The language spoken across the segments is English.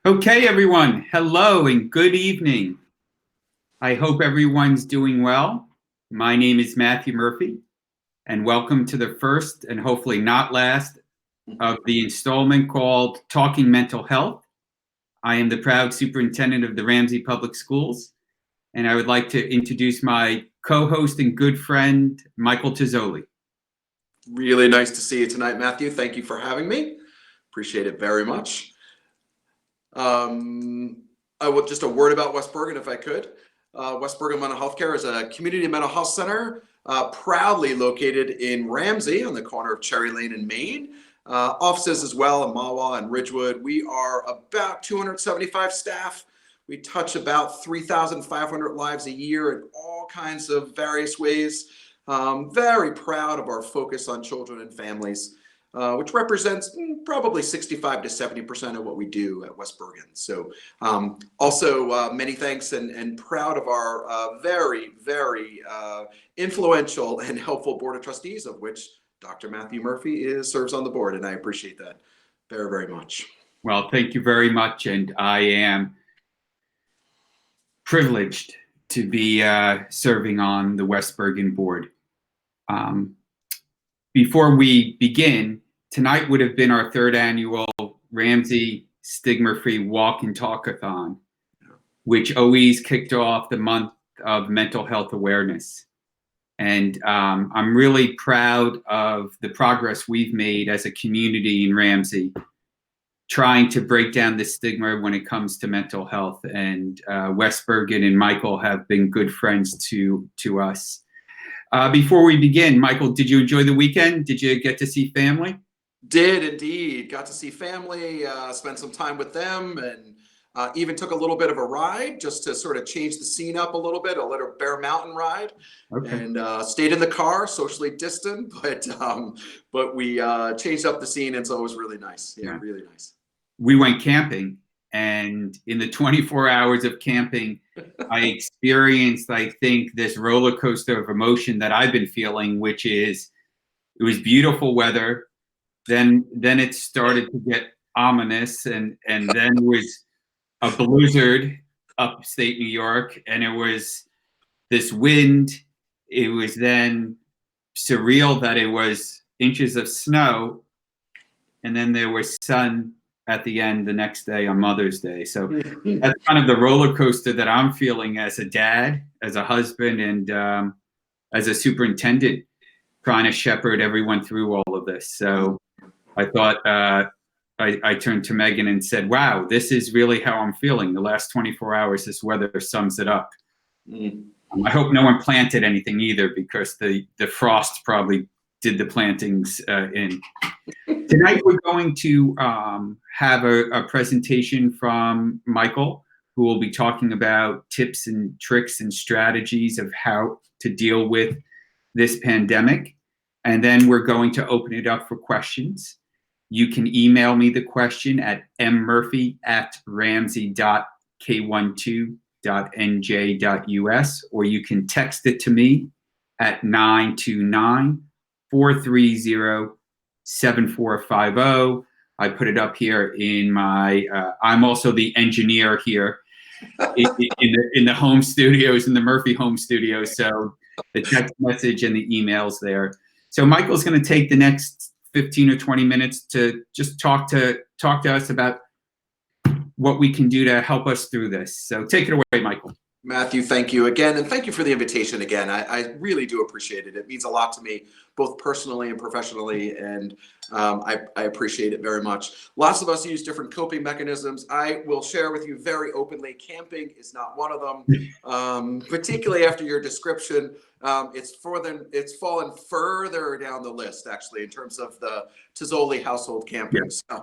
Okay, everyone. Hello and good evening. I hope everyone's doing well. My name is Mathew Murphy, and welcome to the first and hopefully not last of the installment called Talking Mental Health. I am the proud superintendent of the Ramsey Public Schools, and I would like to introduce my co-host and good friend, Michael Tozzoli. Really nice to see you tonight, Matthew. Thank you for having me. Appreciate it very much. Just a word about West Bergen, if I could. West Bergen Mental Health Care is a community mental health center proudly located in Ramsey on the corner of Cherry Lane and Main. Offices as well in Mahwah and Ridgewood. We are about 275 staff. We touch about 3,500 lives a year in all kinds of various ways. Very proud of our focus on children and families, which represents probably 65 to 70% of what we do at West Bergen. So also many thanks and proud of our very, very influential and helpful Board of Trustees, of which Dr. Mathew Murphy serves on the board, and I appreciate that very, very much. Well, thank you very much, and I am privileged to be serving on the West Bergen board. Before we begin, tonight would have been our third annual Ramsey Stigma-Free Walk and Talkathon, which always kicked off the month of mental health awareness. And I'm really proud of the progress we've made as a community in Ramsey, trying to break down the stigma when it comes to mental health. And West Bergen and Michael have been good friends to us. Before we begin, Michael, did you enjoy the weekend? Did you get to see family? Did indeed. Got to see family, spend some time with them, and even took a little bit of a ride just to sort of change the scene up a little bit, a little Bear Mountain ride. Okay. And stayed in the car, socially distant, but we changed up the scene, and so it was really nice. Yeah, really nice. We went camping, and in the 24 hours of camping, I experienced, I think, this roller coaster of emotion that I've been feeling, which is, it was beautiful weather. Then it started to get ominous, and then it was a blizzard upstate New York, and it was this wind. It was then surreal that it was inches of snow, and then there was sun at the end the next day on Mother's Day. So that's kind of the roller coaster that I'm feeling as a dad, as a husband, and as a superintendent, trying to shepherd everyone through all of this. So I thought, I turned to Megan and said, wow, this is really how I'm feeling. The last 24 hours, this weather sums it up. I hope no one planted anything either, because the frost probably did the plantings in. Tonight we're going to have a presentation from Michael, who will be talking about tips and tricks and strategies of how to deal with this pandemic. And then we're going to open it up for questions. You can email me the question at mmurphy@ramsey.k12.nj.us, or you can text it to me at 929-430-7450. I put it up here in my, I'm also the engineer here in the home studios, in the Murphy home studios. So the text message and the emails there. So Michael's going to take the next 15 or 20 minutes to just talk to us about what we can do to help us through this. So take it away, Michael. Matthew, thank you again, and thank you for the invitation again. I really do appreciate it. It means a lot to me, both personally and professionally, and I appreciate it very much. Lots of us use different coping mechanisms. I will share with you very openly, camping is not one of them, particularly after your description. It's fallen further down the list, actually, in terms of the Tozzoli household camping. Yeah.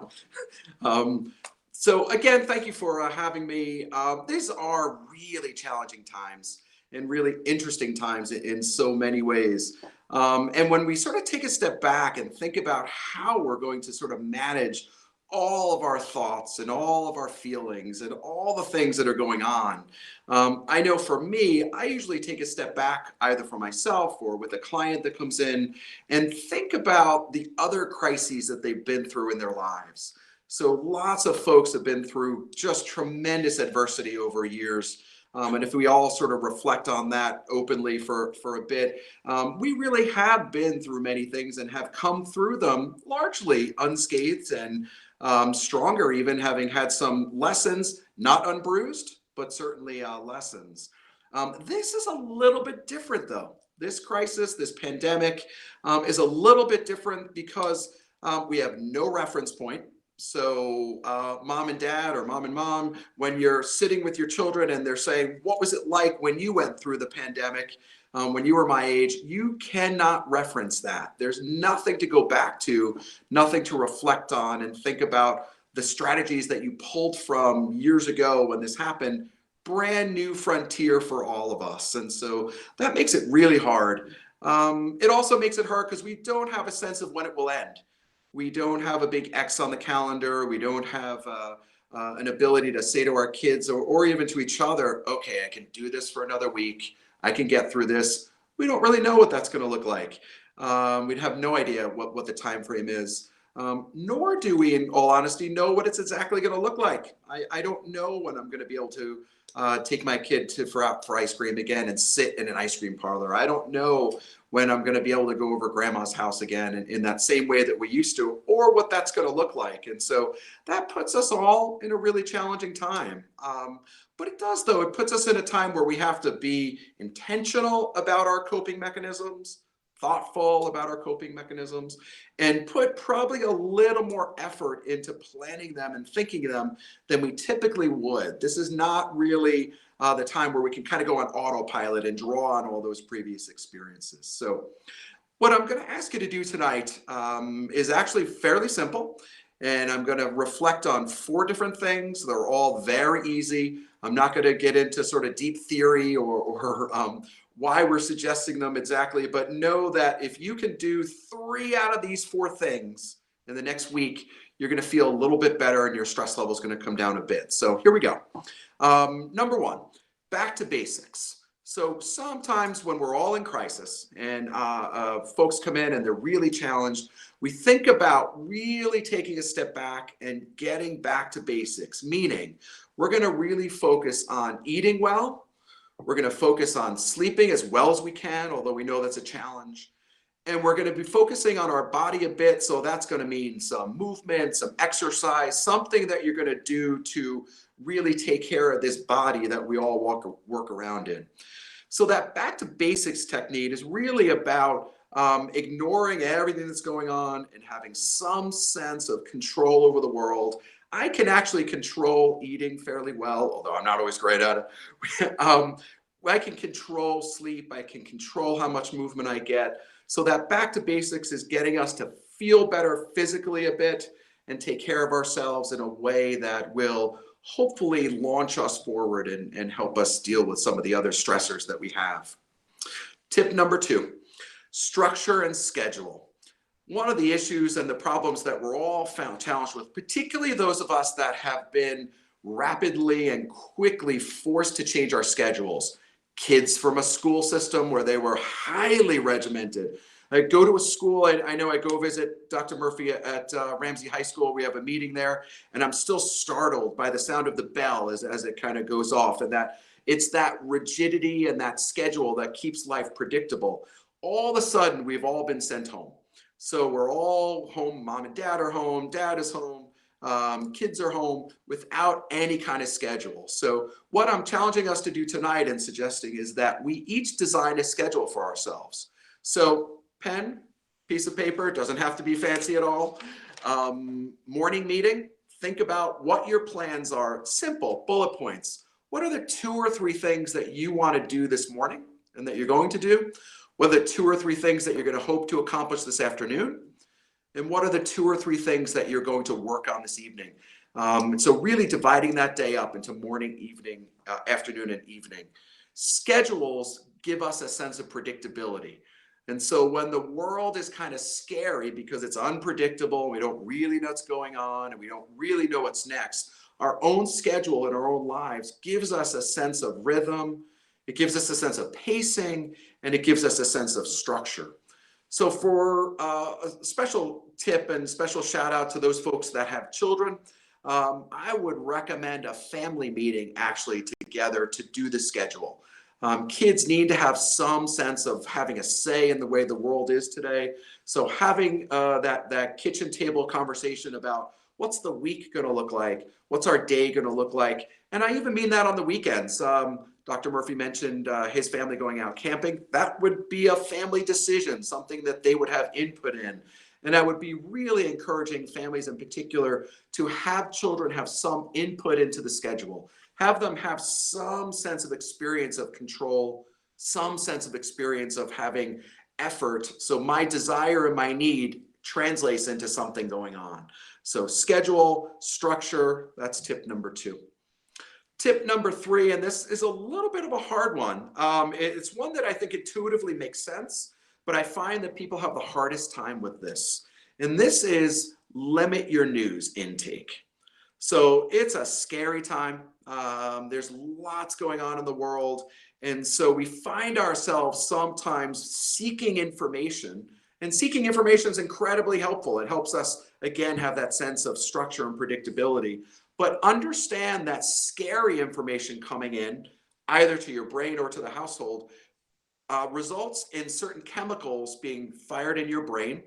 So again, thank you for having me. These are really challenging times and really interesting times in so many ways. And when we sort of take a step back and think about how we're going to sort of manage all of our thoughts and all of our feelings and all the things that are going on. I know for me, I usually take a step back, either for myself or with a client that comes in, and think about the other crises that they've been through in their lives. So lots of folks have been through just tremendous adversity over years. And if we all sort of reflect on that openly for a bit, we really have been through many things and have come through them largely unscathed and stronger, even having had some lessons, not unbruised, but certainly lessons. This is a little bit different, though. This crisis, this pandemic, is a little bit different because we have no reference point. So mom and dad or mom and mom, when you're sitting with your children and they're saying, what was it like when you went through the pandemic, when you were my age, you cannot reference that. There's nothing to go back to, nothing to reflect on and think about the strategies that you pulled from years ago when this happened. Brand new frontier for all of us. And so that makes it really hard. It also makes it hard because we don't have a sense of when it will end. We don't have a big X on the calendar. We don't have an ability to say to our kids or even to each other, okay, I can do this for another week. I can get through this. We don't really know what that's going to look like. We'd have no idea what the time frame is. Nor do we, in all honesty, know what it's exactly going to look like. I don't know when I'm going to be able to take my kid for ice cream again and sit in an ice cream parlor. I don't know when I'm going to be able to go over grandma's house again in that same way that we used to, or what that's going to look like. And so that puts us all in a really challenging time. But it does, though. It puts us in a time where we have to be intentional about our coping mechanisms, thoughtful about our coping mechanisms, and put probably a little more effort into planning them and thinking them than we typically would. This is not really the time where we can kind of go on autopilot and draw on all those previous experiences. So what I'm going to ask you to do tonight is actually fairly simple. And I'm going to reflect on 4 different things. They're all very easy. I'm not going to get into sort of deep theory or why we're suggesting them exactly, but know that if you can do 3 out of these 4 things in the next week, you're going to feel a little bit better and your stress level is going to come down a bit. So here we go. Number 1, back to basics. So sometimes when we're all in crisis and folks come in and they're really challenged, we think about really taking a step back and getting back to basics, meaning we're going to really focus on eating well. We're going to focus on sleeping as well as we can, although we know that's a challenge. And we're going to be focusing on our body a bit. So that's going to mean some movement, some exercise, something that you're going to do to really take care of this body that we all work around in. So that back to basics technique is really about ignoring everything that's going on and having some sense of control over the world. I can actually control eating fairly well, although I'm not always great at it. I can control sleep. I can control how much movement I get. So that back to basics is getting us to feel better physically a bit and take care of ourselves in a way that will hopefully launch us forward and help us deal with some of the other stressors that we have. Tip number 2, structure and schedule. One of the issues and the problems that we're all found challenged with, particularly those of us that have been rapidly and quickly forced to change our schedules. Kids from a school system where they were highly regimented. I go to a school, I know I go visit Dr. Murphy at Ramsey High School. We have a meeting there, and I'm still startled by the sound of the bell as it kind of goes off, and that it's that rigidity and that schedule that keeps life predictable. All of a sudden, we've all been sent home. So we're all home, mom and dad are home, dad is home, kids are home without any kind of schedule. So what I'm challenging us to do tonight and suggesting is that we each design a schedule for ourselves. So pen, piece of paper, doesn't have to be fancy at all. Morning meeting, think about what your plans are. Simple, bullet points. What are the 2 or 3 things that you want to do this morning and that you're going to do? What are the 2 or 3 things that you're going to hope to accomplish this afternoon? And what are the 2 or 3 things that you're going to work on this evening? So really dividing that day up into morning, evening, afternoon, and evening. Schedules give us a sense of predictability. And so when the world is kind of scary because it's unpredictable, we don't really know what's going on, and we don't really know what's next, our own schedule in our own lives gives us a sense of rhythm, it gives us a sense of pacing, and it gives us a sense of structure. So for a special tip and special shout out to those folks that have children, I would recommend a family meeting actually together to do the schedule. Kids need to have some sense of having a say in the way the world is today. So having that kitchen table conversation about what's the week going to look like, what's our day going to look like, and I even mean that on the weekends. Dr. Murphy mentioned his family going out camping. That would be a family decision, something that they would have input in. And I would be really encouraging families in particular to have children have some input into the schedule. Have them have some sense of experience of control, some sense of experience of having effort. So my desire and my need translates into something going on. So schedule, structure, that's tip number 2. Tip number 3, and this is a little bit of a hard one. It's one that I think intuitively makes sense, but I find that people have the hardest time with this. And this is limit your news intake. So it's a scary time. There's lots going on in the world. And so we find ourselves sometimes seeking information, and seeking information is incredibly helpful. It helps us, again, have that sense of structure and predictability. But understand that scary information coming in, either to your brain or to the household, results in certain chemicals being fired in your brain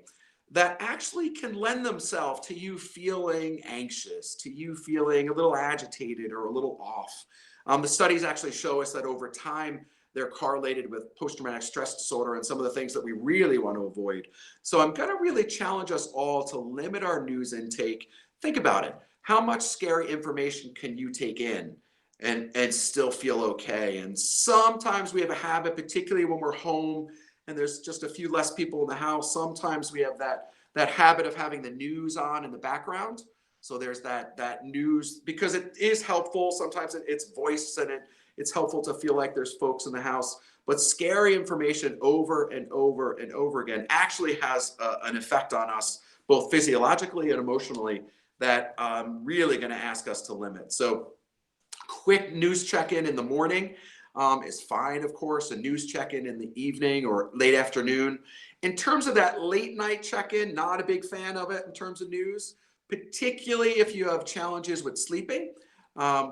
that actually can lend themselves to you feeling anxious, to you feeling a little agitated or a little off. The studies actually show us that over time, they're correlated with post-traumatic stress disorder and some of the things that we really want to avoid. So I'm going to really challenge us all to limit our news intake. Think about it. How much scary information can you take in and still feel okay? And sometimes we have a habit, particularly when we're home and there's just a few less people in the house. Sometimes we have that habit of having the news on in the background. So there's that news, because it is helpful. Sometimes it's voice and it's helpful to feel like there's folks in the house. But scary information over and over and over again actually has an effect on us, both physiologically and emotionally, that I'm really going to ask us to limit. So quick news check-in in the morning is fine, of course. A news check-in in the evening or late afternoon. In terms of that late night check-in, not a big fan of it in terms of news, particularly if you have challenges with sleeping.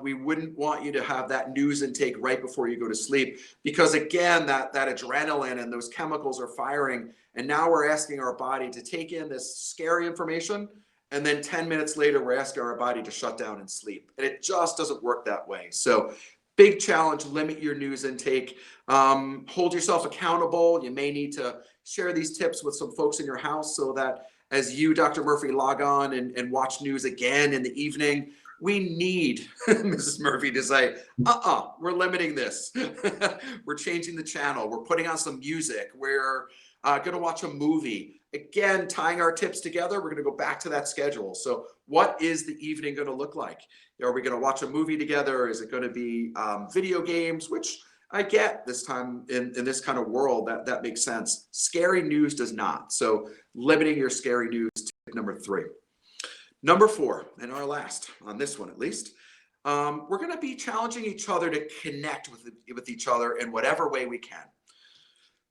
We wouldn't want you to have that news intake right before you go to sleep, because again, that adrenaline and those chemicals are firing. And now we're asking our body to take in this scary information. And then 10 minutes later, we're asking our body to shut down and sleep. And it just doesn't work that way. So big challenge, limit your news intake. Hold yourself accountable. You may need to share these tips with some folks in your house so that as you, Dr. Murphy, log on and watch news again in the evening, we need Mrs. Murphy to say, we're limiting this. We're changing the channel. We're putting on some music. We're going to watch a movie. Again, tying our tips together, we're going to go back to that schedule. So what is the evening going to look like? Are we going to watch a movie together? Is it going to be video games, which I get this time in this kind of world, that makes sense. Scary news does not. So limiting your scary news, tip number 3. Number 4, and our last on this one at least, we're going to be challenging each other to connect with each other in whatever way we can.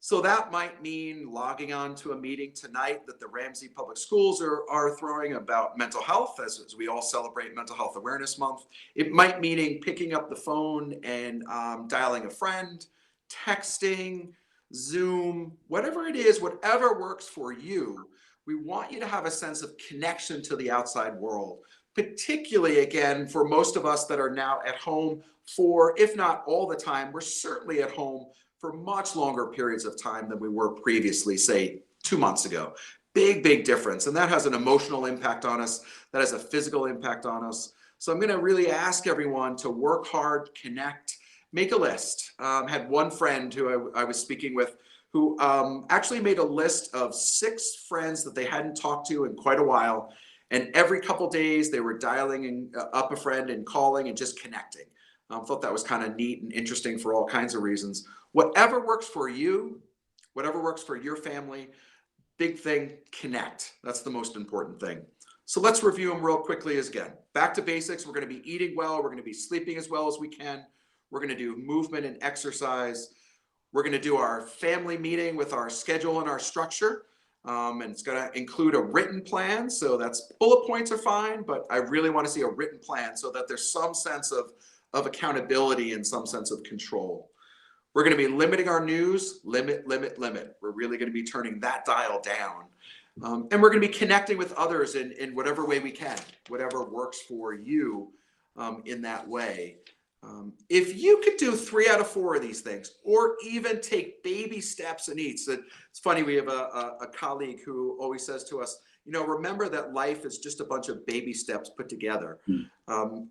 So that might mean logging on to a meeting tonight that the Ramsey Public Schools are throwing about mental health as we all celebrate Mental Health Awareness Month. It might mean picking up the phone and dialing a friend, texting, Zoom, whatever it is, whatever works for you. We want you to have a sense of connection to the outside world, particularly, again, for most of us that are now at home for, if not all the time, we're certainly at home for much longer periods of time than we were previously, say 2 months ago. Big difference. And that has an emotional impact on us. That has a physical impact on us. So I'm going to really ask everyone to work hard, connect, make a list. Had one friend who I was speaking with who actually made a list of 6 friends that they hadn't talked to in quite a while. And every couple days they were dialing up a friend and calling and just connecting. Thought that was kind of neat and interesting for all kinds of reasons. Whatever works for you, whatever works for your family. Big thing, connect. That's the most important thing. So let's review them real quickly again. Back to basics. We're going to be eating well. We're going to be sleeping as well as we can. We're going to do movement and exercise. We're going to do our family meeting with our schedule and our structure. And it's going to include a written plan. So that's bullet points are fine, but I really want to see a written plan so that there's some sense of accountability and some sense of control. We're going to be limiting our news, limit. We're really going to be turning that dial down. And we're going to be connecting with others in whatever way we can, whatever works for you in that way. If you could do 3 out of 4 of these things, or even take baby steps in each. It's funny, we have a colleague who always says to us, remember that life is just a bunch of baby steps put together.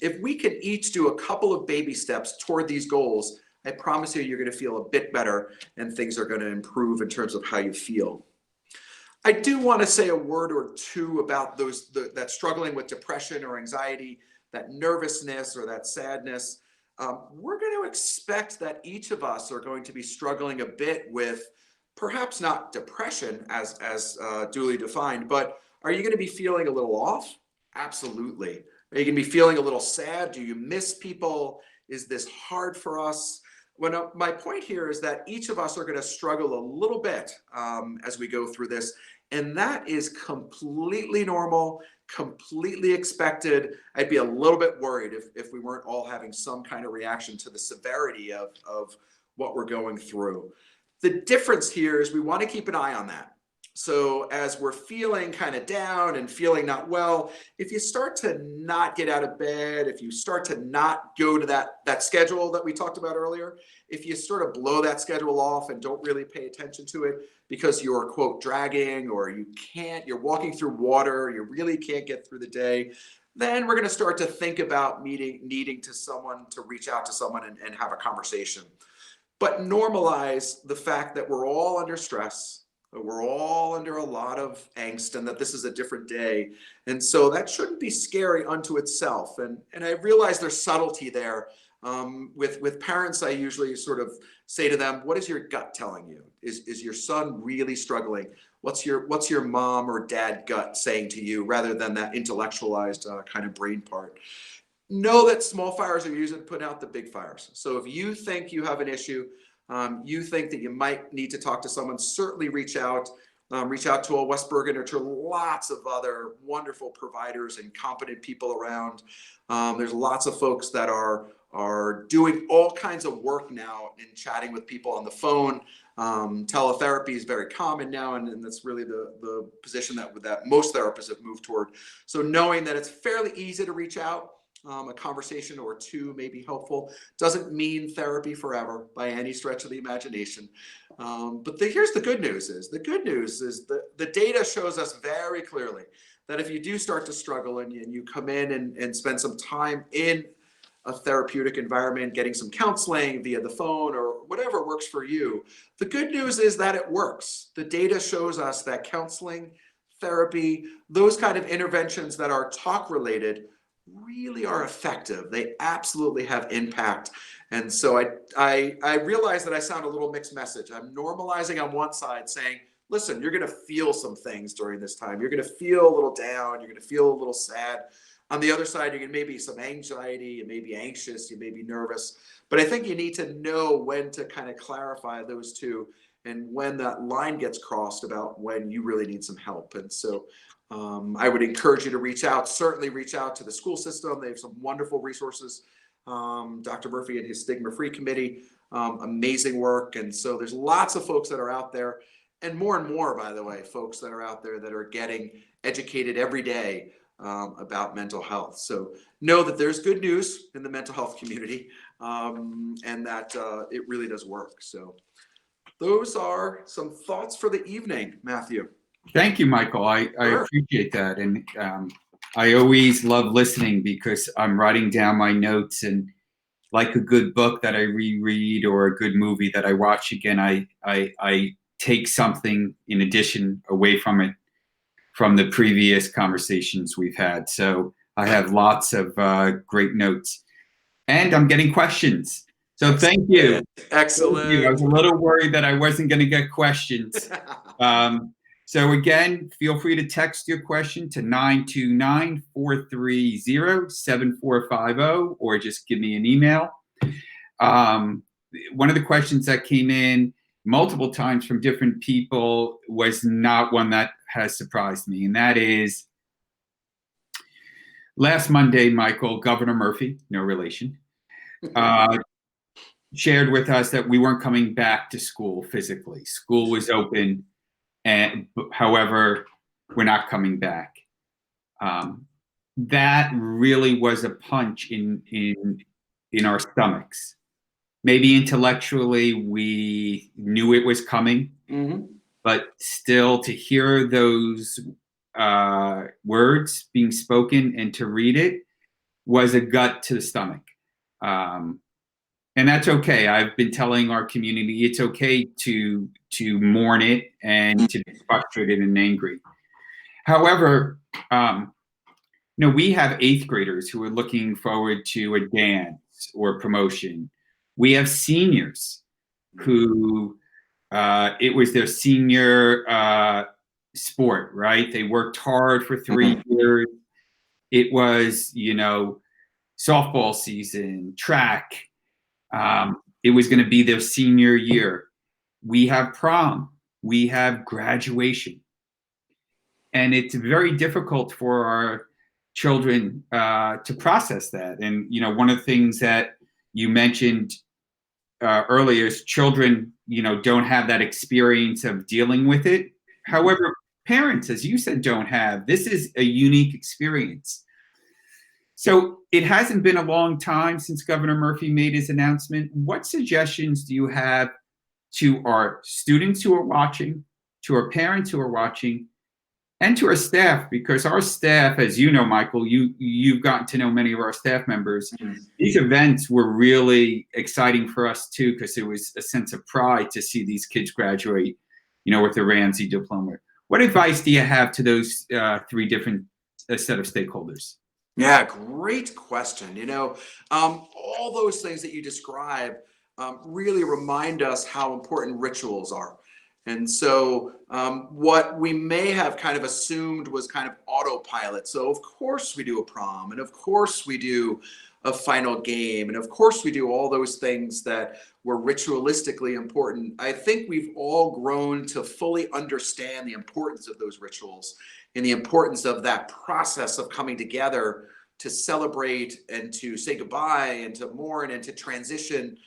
If we can each do a couple of baby steps toward these goals, I promise you're going to feel a bit better and things are going to improve in terms of how you feel. I do want to say a word or two about those that struggling with depression or anxiety, that nervousness or that sadness. We're going to expect that each of us are going to be struggling a bit with perhaps not depression as duly defined, but are you going to be feeling a little off? Absolutely. Are you going to be feeling a little sad? Do you miss people? Is this hard for us? My point here is that each of us are going to struggle a little bit as we go through this. And that is completely normal, completely expected. I'd be a little bit worried if we weren't all having some kind of reaction to the severity of what we're going through. The difference here is we want to keep an eye on that. So as we're feeling kind of down and feeling not well, if you start to not get out of bed, if you start to not go to that schedule that we talked about earlier, if you sort of blow that schedule off and don't really pay attention to it because you're, quote, dragging or you're walking through water, you really can't get through the day, then we're going to start to think about needing to reach out to someone and have a conversation. But normalize the fact that we're all under stress. We're all under a lot of angst and that this is a different day. And so that shouldn't be scary unto itself. And I realize there's subtlety there. With parents, I usually sort of say to them, what is your gut telling you? Is your son really struggling? What's your mom or dad gut saying to you rather than that intellectualized kind of brain part? Know that small fires are usually putting out the big fires. So if you think you have an issue, you think that you might need to talk to someone, certainly reach out to a West Bergen or to lots of other wonderful providers and competent people around. There's lots of folks that are doing all kinds of work now in chatting with people on the phone. Teletherapy is very common now, and that's really the position that most therapists have moved toward. So knowing that it's fairly easy to reach out, a conversation or two may be helpful. Doesn't mean therapy forever by any stretch of the imagination. But here's the good news is the data shows us very clearly that if you do start to struggle and you come in and spend some time in a therapeutic environment, getting some counseling via the phone or whatever works for you, the good news is that it works. The data shows us that counseling, therapy, those kind of interventions that are talk related really are effective. They absolutely have impact. And so I realize that I sound a little mixed message. I'm normalizing on one side saying, listen, you're going to feel some things during this time. You're going to feel a little down. You're going to feel a little sad. On the other side, you're going to maybe some anxiety. You may be anxious. You may be nervous. But I think you need to know when to kind of clarify those two and when that line gets crossed about when you really need some help. And so I would encourage you to certainly reach out to the school system. They have some wonderful resources. Dr. Murphy and his Stigma-Free Committee, amazing work. And so there's lots of folks that are out there, and more, by the way, folks that are out there that are getting educated every day about mental health. So know that there's good news in the mental health community and that it really does work. So those are some thoughts for the evening, Matthew. Thank you, Michael. I appreciate that. And I always love listening because I'm writing down my notes, and like a good book that I reread or a good movie that I watch again, I take something in addition away from it from the previous conversations we've had. So I have lots of great notes, and I'm getting questions. So thank you. Excellent. Thank you. I was a little worried that I wasn't going to get questions. So again, feel free to text your question to 929-430-7450 or just give me an email. One of the questions that came in multiple times from different people was not one that has surprised me, and that is last Monday, Michael, Governor Murphy, no relation, shared with us that we weren't coming back to school physically. School was open, and however, we're not coming back. That really was a punch in our stomachs. Maybe intellectually we knew it was coming, but still to hear those words being spoken and to read it was a gut to the stomach. And that's okay. I've been telling our community it's okay to mourn it and to be frustrated and angry. However, we have 8th graders who are looking forward to a dance or promotion. We have seniors who it was their senior sport, right? They worked hard for 3 years. It was, softball season, track. It was going to be their senior year. We have prom. We have graduation. And it's very difficult for our children to process that. And, one of the things that you mentioned earlier is children, don't have that experience of dealing with it. However, parents, as you said, don't have. This is a unique experience. So it hasn't been a long time since Governor Murphy made his announcement. What suggestions do you have to our students who are watching, to our parents who are watching, and to our staff? Because our staff, as you know, Michael, you've gotten to know many of our staff members. These events were really exciting for us too, because there was a sense of pride to see these kids graduate, with their Ramsey diploma. What advice do you have to those 3 different set of stakeholders? Yeah, great question. All those things that you describe really remind us how important rituals are. And so what we may have kind of assumed was kind of autopilot. So of course we do a prom, and of course we do a final game, and of course we do all those things that were ritualistically important. I think we've all grown to fully understand the importance of those rituals and the importance of that process of coming together to celebrate and to say goodbye and to mourn and to transition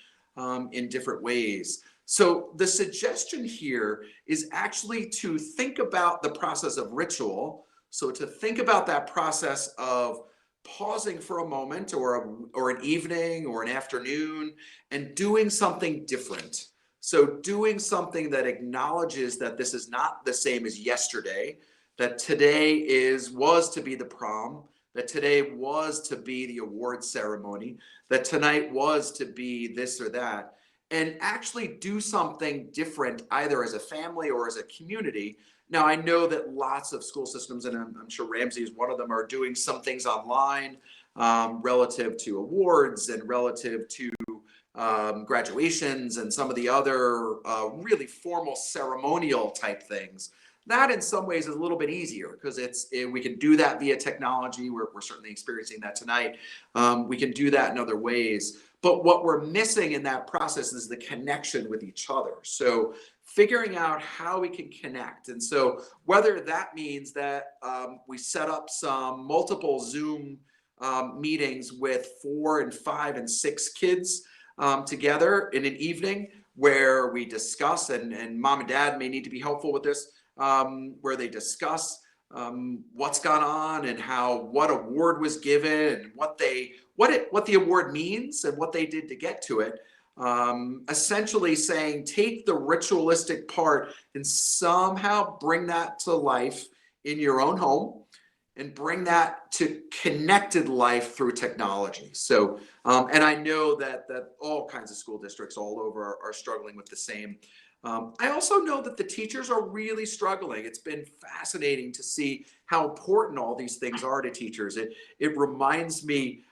in different ways. So the suggestion here is actually to think about the process of ritual. So to think about that process of pausing for a moment or an evening or an afternoon and doing something different. So doing something that acknowledges that this is not the same as yesterday, that today was to be the prom, that today was to be the award ceremony, that tonight was to be this or that, and actually do something different either as a family or as a community. Now, I know that lots of school systems, and I'm sure Ramsey is one of them, are doing some things online relative to awards and relative to graduations and some of the other really formal ceremonial type things. That in some ways is a little bit easier because we can do that via technology. We're certainly experiencing that tonight. We can do that in other ways. But what we're missing in that process is the connection with each other. So figuring out how we can connect. And so whether that means that we set up some multiple Zoom meetings with 4 and 5 and 6 kids together in an evening where we discuss, and mom and dad may need to be helpful with this, where they discuss what's gone on and what award was given and what the award means and what they did to get to it. Essentially saying, take the ritualistic part and somehow bring that to life in your own home and bring that to connected life through technology. So, and I know that all kinds of school districts all over are struggling with the same. I also know that the teachers are really struggling. It's been fascinating to see how important all these things are to teachers. It reminds me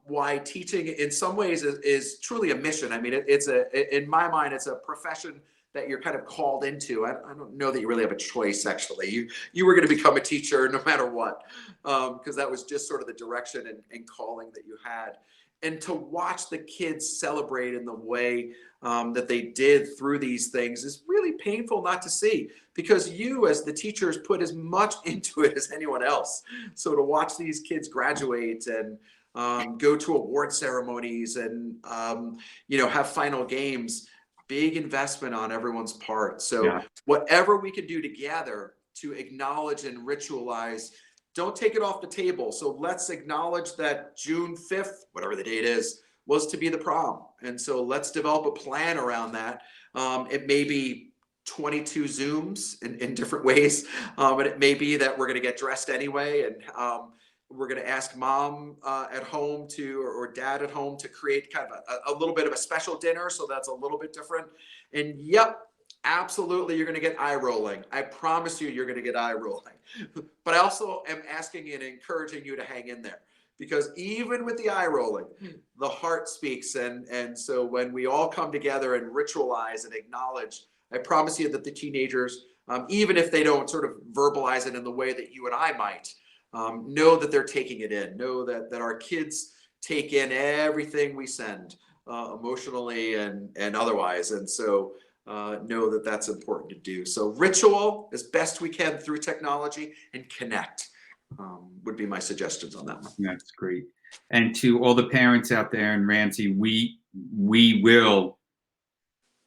why teaching in some ways is truly a mission. I mean, in my mind, it's a profession that you're kind of called into. I don't know that you really have a choice, actually. You were going to become a teacher no matter what, because that was just sort of the direction and calling that you had. And to watch the kids celebrate in the way that they did through these things is really painful not to see, because you as the teachers put as much into it as anyone else. So to watch these kids graduate and go to award ceremonies and have final games, big investment on everyone's part. So whatever we can do together to acknowledge and ritualize, don't take it off the table. So let's acknowledge that June 5th, whatever the date is, was to be the prom. And so let's develop a plan around that. It may be 22 Zooms in different ways. And it may be that we're going to get dressed anyway. And we're going to ask mom at home or dad at home to create kind of a little bit of a special dinner. So that's a little bit different. And yep, absolutely, you're going to get eye rolling. I promise you're going to get eye rolling. But I also am asking and encouraging you to hang in there, because even with the eye rolling, the heart speaks. And so when we all come together and ritualize and acknowledge, I promise you that the teenagers, even if they don't sort of verbalize it in the way that you and I might, know that they're taking it in, know that our kids take in everything we send emotionally and otherwise. And so know that that's important to do. So ritual as best we can through technology, and connect would be my suggestions on that one. That's great. And to all the parents out there in Ramsey, we will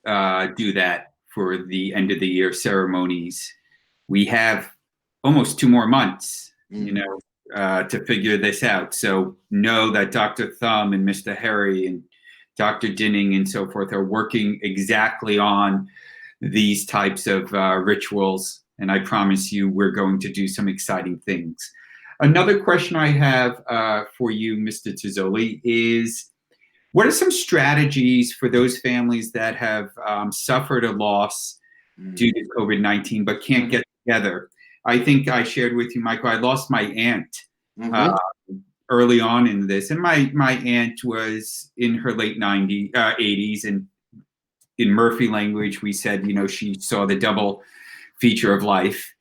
do that for the end of the year ceremonies. We have almost 2 more months, to figure this out. So know that Dr. Thumb and Mr. Harry and Dr. Dinning and so forth are working exactly on these types of rituals. And I promise you, we're going to do some exciting things. Another question I have for you, Mr. Tozzoli, is what are some strategies for those families that have suffered a loss due to COVID-19 but can't get together? I think I shared with you, Michael, I lost my aunt early on in this. And my aunt was in her late 80s. And in Murphy language, we said, she saw the double feature of life.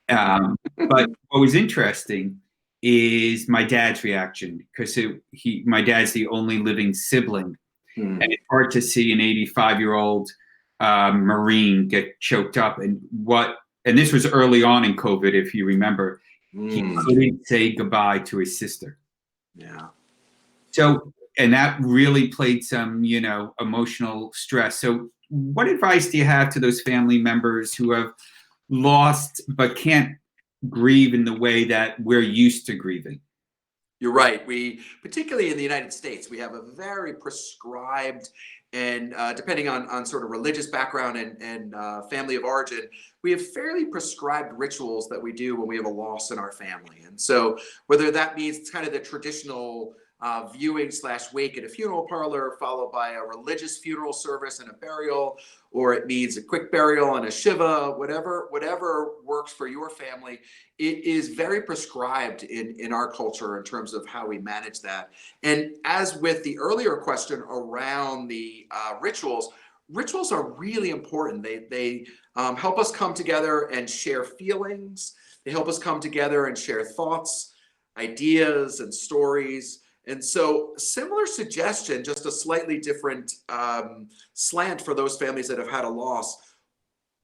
But what was interesting is my dad's reaction, because my dad's the only living sibling. And it's hard to see an 85-year-old Marine get choked up. And this was early on in COVID, if you remember. He couldn't say goodbye to his sister. Yeah. So, and that really played some, emotional stress. So what advice do you have to those family members who have lost but can't grieve in the way that we're used to grieving? You're right. We, particularly in the United States, we have a very prescribed and depending on sort of religious background and family of origin, we have fairly prescribed rituals that we do when we have a loss in our family. And so whether that means kind of the traditional viewing / wake at a funeral parlor, followed by a religious funeral service and a burial, or it means a quick burial and a shiva, whatever works for your family, it is very prescribed in our culture in terms of how we manage that. And as with the earlier question around the rituals are really important. They help us come together and share feelings. They help us come together and share thoughts, ideas, and stories. And so similar suggestion, just a slightly different slant for those families that have had a loss.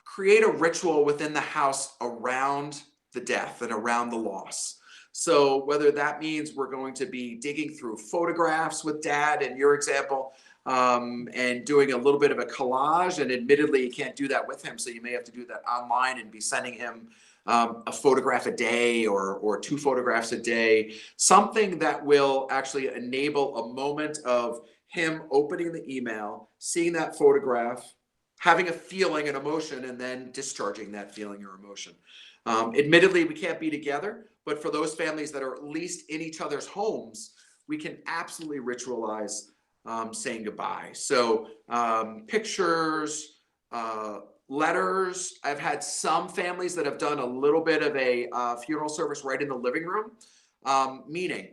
Create a ritual within the house around the death and around the loss. So whether that means we're going to be digging through photographs with dad in your example, and doing a little bit of a collage, and admittedly you can't do that with him, so you may have to do that online and be sending him a photograph a day or 2 photographs a day, something that will actually enable a moment of him opening the email, seeing that photograph, having a feeling, an emotion, and then discharging that feeling or emotion. Admittedly, we can't be together, but for those families that are at least in each other's homes, we can absolutely ritualize saying goodbye. So pictures, letters. I've had some families that have done a little bit of a funeral service right in the living room, meaning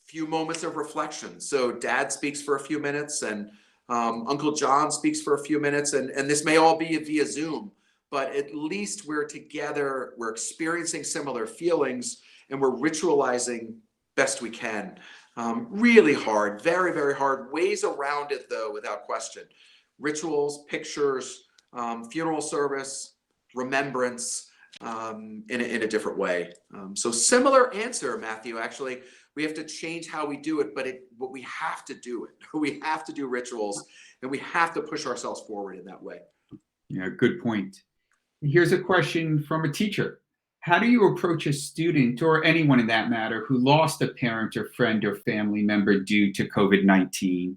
few moments of reflection. So dad speaks for a few minutes, and Uncle John speaks for a few minutes, and this may all be via Zoom, but at least we're together, we're experiencing similar feelings, and we're ritualizing best we can. Really hard, very, very hard. Ways around it, though, without question. Rituals, pictures, funeral service, remembrance, in a different way. So similar answer, Matthew. Actually, we have to change how we do it, but we have to do it. We have to do rituals, and we have to push ourselves forward in that way. Yeah, good point. Here's a question from a teacher. How do you approach a student, or anyone in that matter, who lost a parent or friend or family member due to COVID-19?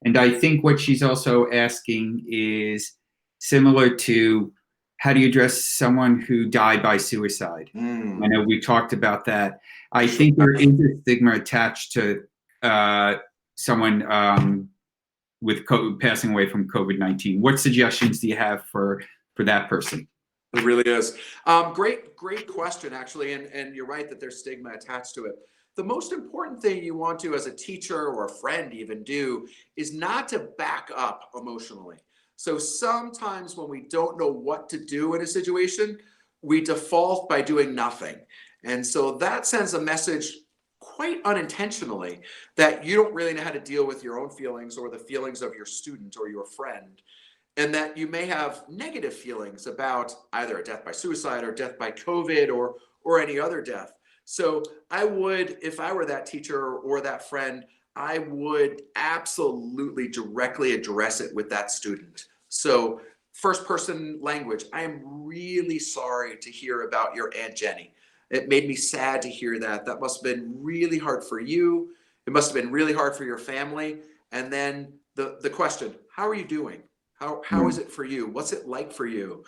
And I think what she's also asking is similar to, how do you address someone who died by suicide? I know we talked about that. I think there is a stigma attached to someone with passing away from COVID-19. What suggestions do you have for that person? It really is. Great question, actually. And you're right that there's stigma attached to it. The most important thing you want to, as a teacher or a friend even, do is not to back up emotionally. So sometimes when we don't know what to do in a situation, we default by doing nothing. And so that sends a message quite unintentionally that you don't really know how to deal with your own feelings or the feelings of your student or your friend, and that you may have negative feelings about either a death by suicide or death by COVID or any other death. So I would, if I were that teacher or that friend, I would absolutely directly address it with that student. So first person language, I am really sorry to hear about your Aunt Jenny. It made me sad to hear that. That must have been really hard for you. It must have been really hard for your family. And then the question, how are you doing? How is it for you? What's it like for you?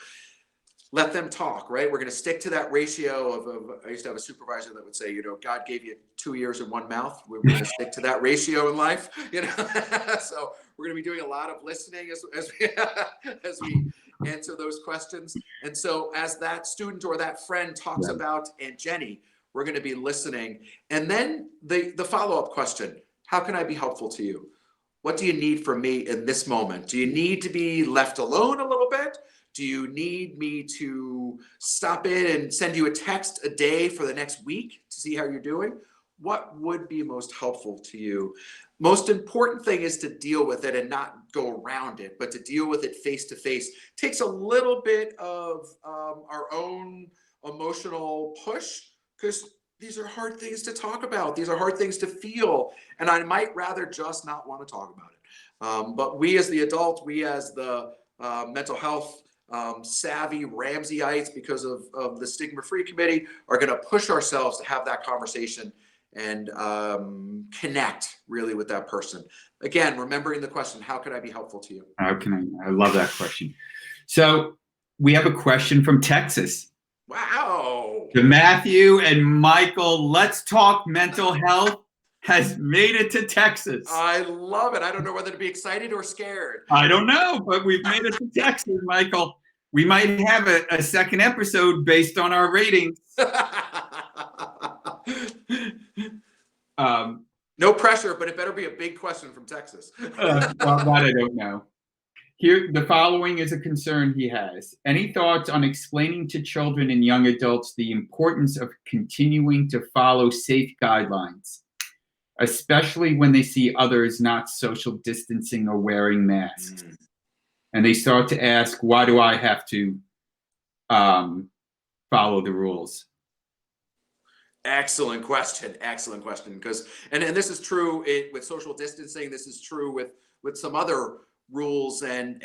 Let them talk, right? We're going to stick to that ratio of I used to have a supervisor that would say, God gave you 2 ears and 1 mouth. We're going to stick to that ratio in life, So we're going to be doing a lot of listening as we answer those questions. And so as that student or that friend talks about Aunt Jenny, we're going to be listening. And then the follow-up question, how can I be helpful to you? What do you need from me in this moment? Do you need to be left alone a little bit? Do you need me to stop in and send you a text a day for the next week to see how you're doing? What would be most helpful to you? Most important thing is to deal with it and not go around it, but to deal with it face to face. Takes a little bit of our own emotional push, because these are hard things to talk about. These are hard things to feel. And I might rather just not want to talk about it. But we as the adult, we as the mental health savvy Ramseyites, because of the Stigma-Free Committee, are going to push ourselves to have that conversation and connect really with that person. Again, remembering the question, how can I be helpful to you? How can I love that question. So we have a question from Texas. Wow. The Matthew and Michael Let's Talk Mental Health has made it to Texas. I love it. I don't know whether to be excited or scared. I don't know, but we've made it to Texas, Michael. We might have a second episode based on our ratings. No pressure, but it better be a big question from Texas. Well, that I don't know. Here, the following is a concern he has. Any thoughts on explaining to children and young adults the importance of continuing to follow safe guidelines, especially when they see others not social distancing or wearing masks? And they start to ask, why do I have to follow the rules? Excellent question. Excellent question. Because, and this is true with social distancing. This is true with some other rules and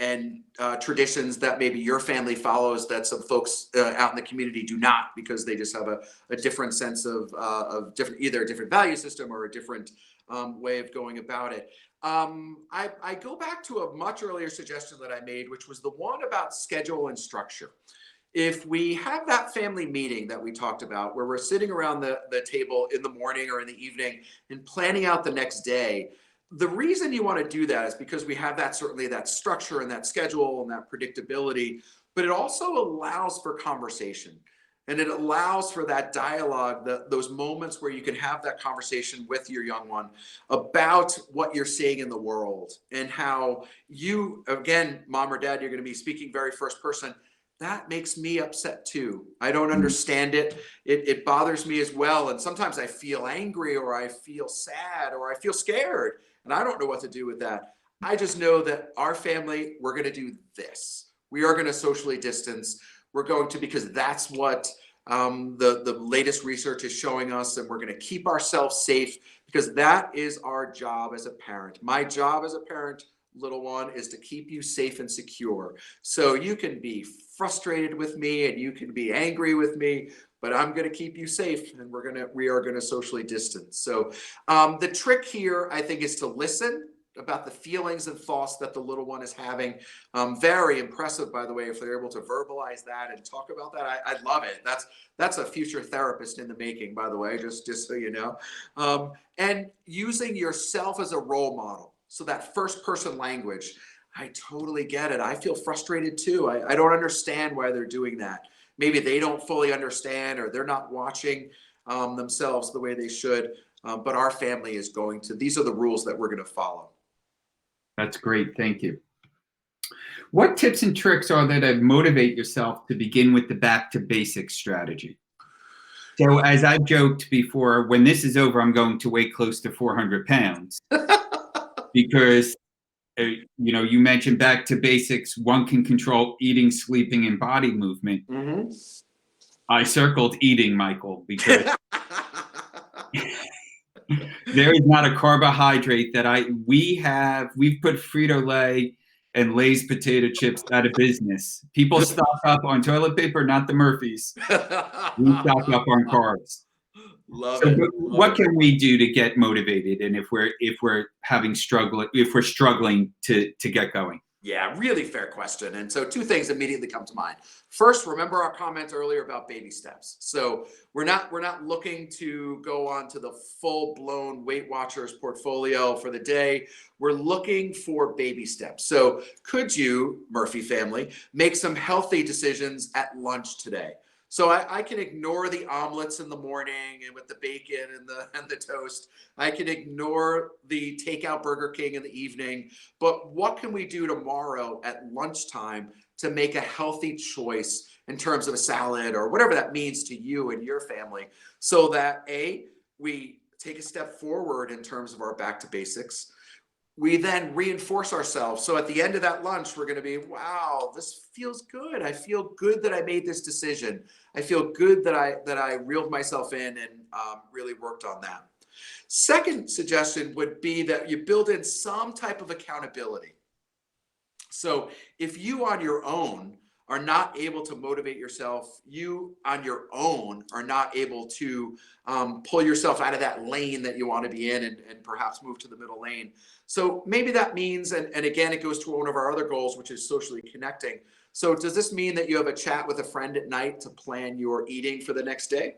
traditions that maybe your family follows that some folks out in the community do not, because they just have a different sense of different, either a different value system or a different way of going about it. I go back to a much earlier suggestion that I made, which was the one about schedule and structure. If we have that family meeting that we talked about, where we're sitting around the table in the morning or in the evening and planning out the next day, the reason you want to do that is because we have that, certainly that structure and that schedule and that predictability, but it also allows for conversation. And it allows for that dialogue, those moments where you can have that conversation with your young one about what you're seeing in the world and how you, again, mom or dad, you're going to be speaking very first person. That makes me upset too. I don't understand it. It bothers me as well. And sometimes I feel angry, or I feel sad, or I feel scared, and I don't know what to do with that. I just know that our family, we're going to do this. We are going to socially distance. We're going to, because that's what the latest research is showing us, and we're going to keep ourselves safe, because that is our job as a parent. My job as a parent, little one, is to keep you safe and secure. So you can be frustrated with me and you can be angry with me, but I'm going to keep you safe, and we are going to socially distance. So the trick here, I think, is to listen about the feelings and thoughts that the little one is having. Very impressive, by the way, if they're able to verbalize that and talk about that. I love it. That's a future therapist in the making, by the way, just so you know. And using yourself as a role model. So that first person language, I totally get it. I feel frustrated too. I don't understand why they're doing that. Maybe they don't fully understand, or they're not watching themselves the way they should. But our family is going to. These are the rules that we're going to follow. That's great. Thank you. What tips and tricks are there to motivate yourself to begin with the back to basics strategy? So as I've joked before, when this is over, I'm going to weigh close to 400 pounds because, you mentioned back to basics. One can control eating, sleeping, and body movement. Mm-hmm. I circled eating, Michael, because there is not a carbohydrate that we've put Frito-Lay and Lay's potato chips out of business. People stock up on toilet paper, not the Murphys. We stock up on carbs. Love it. What can we do to get motivated? And if we're struggling to get going? Yeah, really fair question. And so two things immediately come to mind. First, remember our comment earlier about baby steps. So we're not looking to go on to the full-blown Weight Watchers portfolio for the day. We're looking for baby steps. So could you, Murphy family, make some healthy decisions at lunch today? So I can ignore the omelets in the morning and with the bacon and the toast. I can ignore the takeout Burger King in the evening. But what can we do tomorrow at lunchtime to make a healthy choice in terms of a salad or whatever that means to you and your family, so that we take a step forward in terms of our back to basics. We then reinforce ourselves. So at the end of that lunch, we're going to be, wow, this feels good. I feel good that I made this decision. I feel good that I reeled myself in and really worked on that. Second suggestion would be that you build in some type of accountability. So if you on your own are not able to motivate yourself, you on your own are not able to pull yourself out of that lane that you want to be in and perhaps move to the middle lane. So maybe that means, and again, it goes to one of our other goals, which is socially connecting. So does this mean that you have a chat with a friend at night to plan your eating for the next day?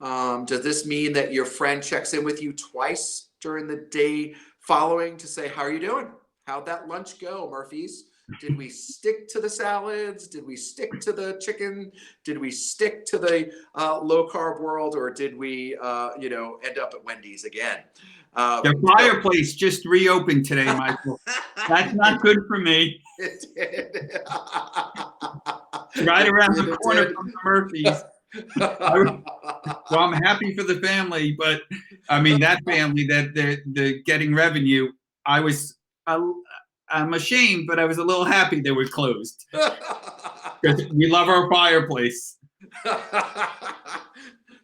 Does this mean that your friend checks in with you twice during the day following to say, how are you doing? How'd that lunch go, Murphys? Did we stick to the salads? Did we stick to the chicken? Did we stick to the low carb world, or did we, end up at Wendy's again? The fireplace just reopened today, Michael. That's not good for me. It did. Right around the corner from the Murphys. Well, I'm happy for the family, but I mean that family that they're getting revenue. I'm ashamed, but I was a little happy they were closed because we love our fireplace.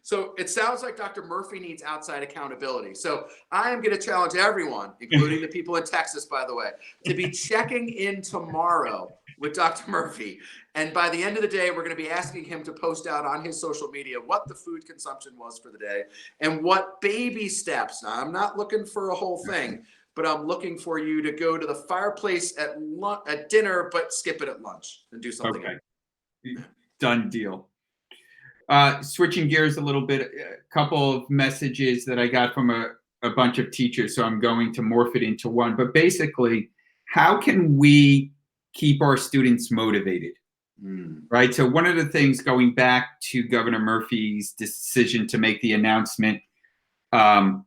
So it sounds like Dr. Murphy needs outside accountability. So I am going to challenge everyone, including the people in Texas, by the way, to be checking in tomorrow with Dr. Murphy. And by the end of the day, we're going to be asking him to post out on his social media what the food consumption was for the day and what baby steps. Now, I'm not looking for a whole thing, but I'm looking for you to go to the fireplace at dinner, but skip it at lunch and do something. Okay. Done deal. Switching gears a little bit, a couple of messages that I got from a bunch of teachers, so I'm going to morph it into one. But basically, how can we keep our students motivated? Mm. right? So one of the things, going back to Governor Murphy's decision to make the announcement about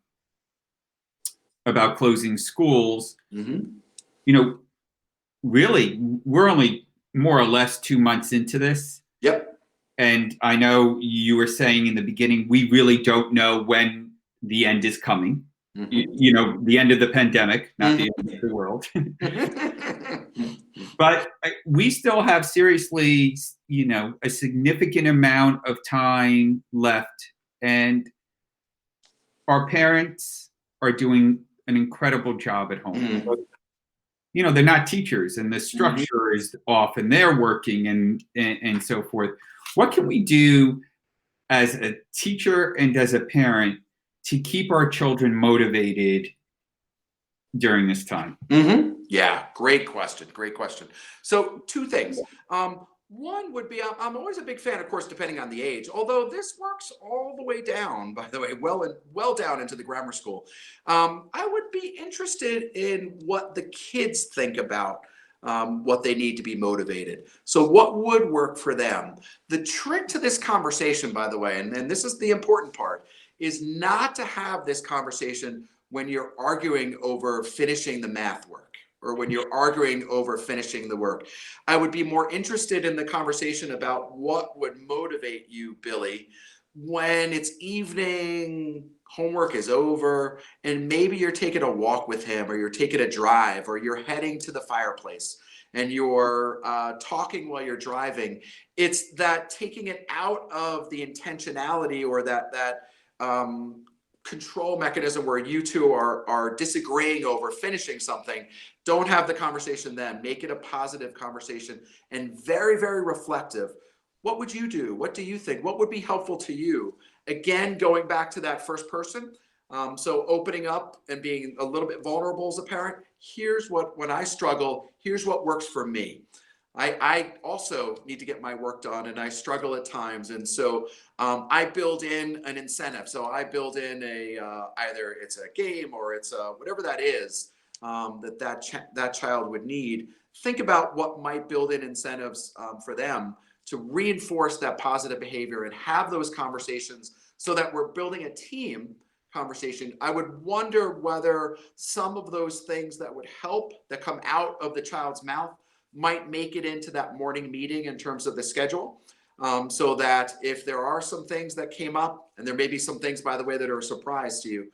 closing schools, Mm-hmm. really, we're only more or less 2 months into this. Yep. And I know you were saying in the beginning, we really don't know when the end is coming. Mm-hmm. The end of the pandemic, not the Mm-hmm. end of the world. But we still have seriously, a significant amount of time left. And our parents are doing an incredible job at home. Mm-hmm. They're not teachers, and the Mm-hmm. structure is off, and they're working and so forth. What can we do as a teacher and as a parent to keep our children motivated during this time? Mm-hmm. Yeah, great question. Great question. So, two things. One would be I'm always a big fan, of course, depending on the age. Although this works all the way down, by the way, well down into the grammar school. I would be interested in what the kids think about what they need to be motivated. So, what would work for them? The trick to this conversation, by the way, and this is the important part, is not to have this conversation when you're arguing over finishing the math work or when you're arguing over finishing the work. I would be more interested in the conversation about what would motivate you, Billy, when it's evening, homework is over, and maybe you're taking a walk with him, or you're taking a drive, or you're heading to the fireplace and you're talking while you're driving. It's that taking it out of the intentionality or that control mechanism where you two are disagreeing over finishing something. Don't have the conversation then. Make it a positive conversation and very, very reflective. What would you do? What do you think? What would be helpful to you? Again, going back to that first person. So opening up and being a little bit vulnerable as a parent. Here's what, when I struggle, here's what works for me. I also need to get my work done, and I struggle at times. And so I build in an incentive. So I build in either it's a game or it's whatever that is that child would need. Think about what might build in incentives for them to reinforce that positive behavior and have those conversations so that we're building a team conversation. I would wonder whether some of those things that would help that come out of the child's mouth might make it into that morning meeting in terms of the schedule, so that if there are some things that came up, and there may be some things, by the way, that are a surprise to you,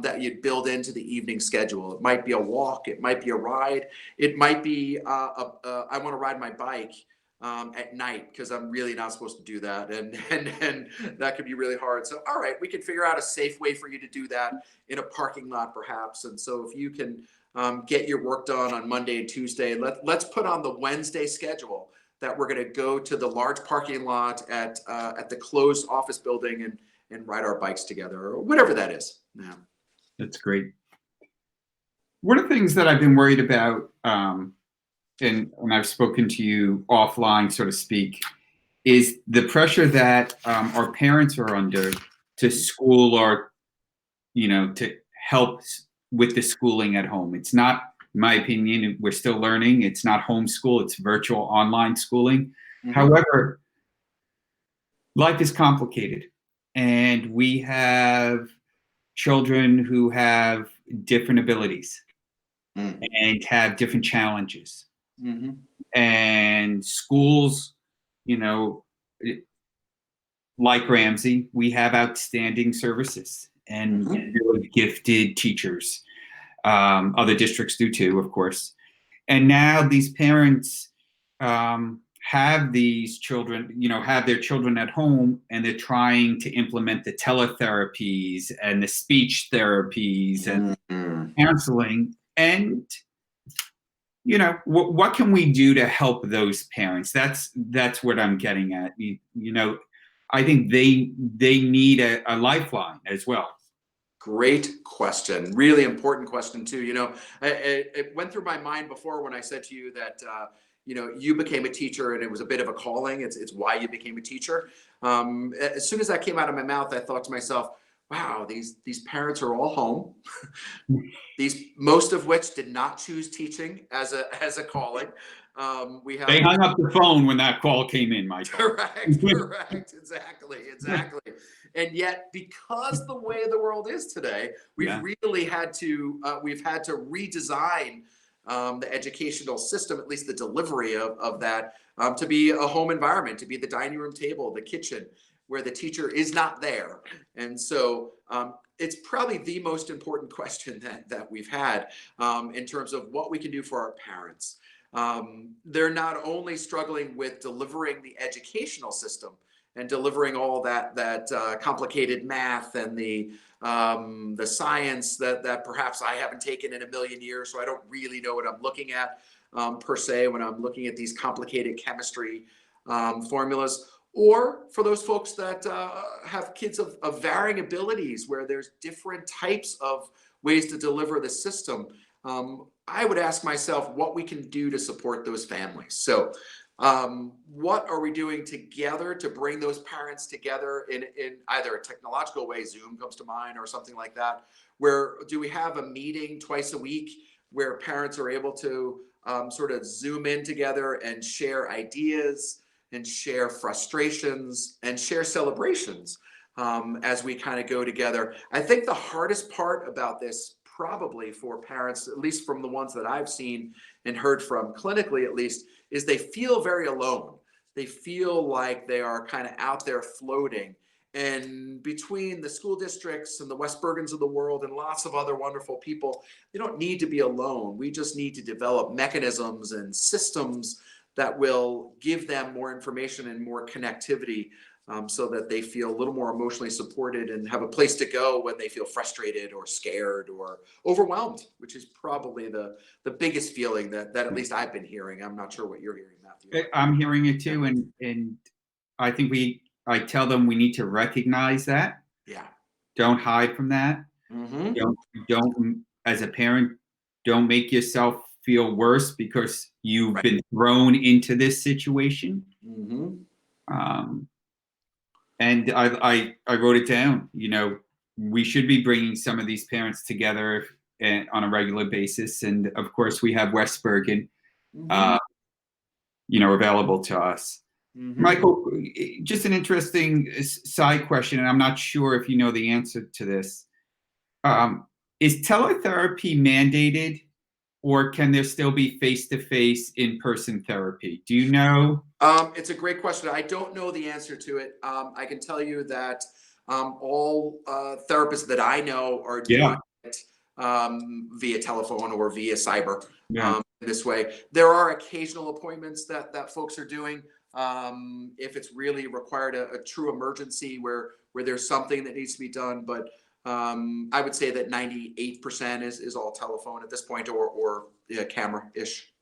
that you'd build into the evening schedule. It might be a walk, it might be a ride, it might be I want to ride my bike at night because I'm really not supposed to do that, and that could be really hard. So, all right, we can figure out a safe way for you to do that in a parking lot, perhaps. And so, if you can get your work done on Monday and Tuesday, let's put on the Wednesday schedule that we're going to go to the large parking lot at the closed office building and ride our bikes together, or whatever that is. Yeah, That's great. One of the things that I've been worried about, and I've spoken to you offline, so to speak, is the pressure that our parents are under to school our, to help with the schooling at home. It's not, in my opinion, we're still learning. It's not homeschool, it's virtual online schooling. mm-hmm. However, life is complicated, and we have children who have different abilities and have different challenges. Mm-hmm. And schools, like Ramsey, we have outstanding services and really gifted teachers. Other districts do too, of course. And now these parents have these children, have their children at home, and they're trying to implement the teletherapies and the speech therapies and counseling. And what can we do to help those parents? That's what I'm getting at. I think they need a lifeline as well. Great question. Really important question too. It went through my mind before when I said to you that you became a teacher and it was a bit of a calling. It's why you became a teacher. As soon as that came out of my mouth, I thought to myself, wow, these parents are all home. Most of which did not choose teaching as a calling. We have They hung up the phone when that call came in, Michael. correct, exactly. And yet, because the way the world is today, Yeah. we've had to redesign the educational system, at least the delivery of that, to be a home environment, to be the dining room table, the kitchen, where the teacher is not there. And so it's probably the most important question that we've had in terms of what we can do for our parents. They're not only struggling with delivering the educational system and delivering all that complicated math and the science that perhaps I haven't taken in a million years, so I don't really know what I'm looking at per se when I'm looking at these complicated chemistry formulas. Or for those folks that have kids of varying abilities, where there's different types of ways to deliver the system, I would ask myself what we can do to support those families. So what are we doing together to bring those parents together in either a technological way, Zoom comes to mind, or something like that? Where do we have a meeting twice a week where parents are able to sort of Zoom in together and share ideas and share frustrations and share celebrations as we kind of go together? I think the hardest part about this, probably for parents, at least from the ones that I've seen and heard from clinically at least, is they feel very alone. They feel like they are kind of out there floating. And between the school districts and the West Bergens of the world and lots of other wonderful people, they don't need to be alone. We just need to develop mechanisms and systems that will give them more information and more connectivity so that they feel a little more emotionally supported and have a place to go when they feel frustrated or scared or overwhelmed, which is probably the biggest feeling that at least I've been hearing. I'm not sure what you're hearing, Matthew. I'm hearing it too, and I think I tell them we need to recognize that. Yeah. Don't hide from that. Mm-hmm. Don't as a parent, don't make yourself feel worse because you've Right. been thrown into this situation. Mm-hmm. And I wrote it down. We should be bringing some of these parents together on a regular basis, and of course we have West Bergen, Mm-hmm. available to us. Mm-hmm. Michael, just an interesting side question, and I'm not sure if you know the answer to this. Is teletherapy mandated, or can there still be face-to-face, in-person therapy? Do you know? It's a great question. I don't know the answer to it. I can tell you that all therapists that I know are doing it via telephone or via cyber. Yeah. This way. There are occasional appointments that folks are doing if it's really required a true emergency where there's something that needs to be done. But I would say that 98% is all telephone at this point, or camera-ish.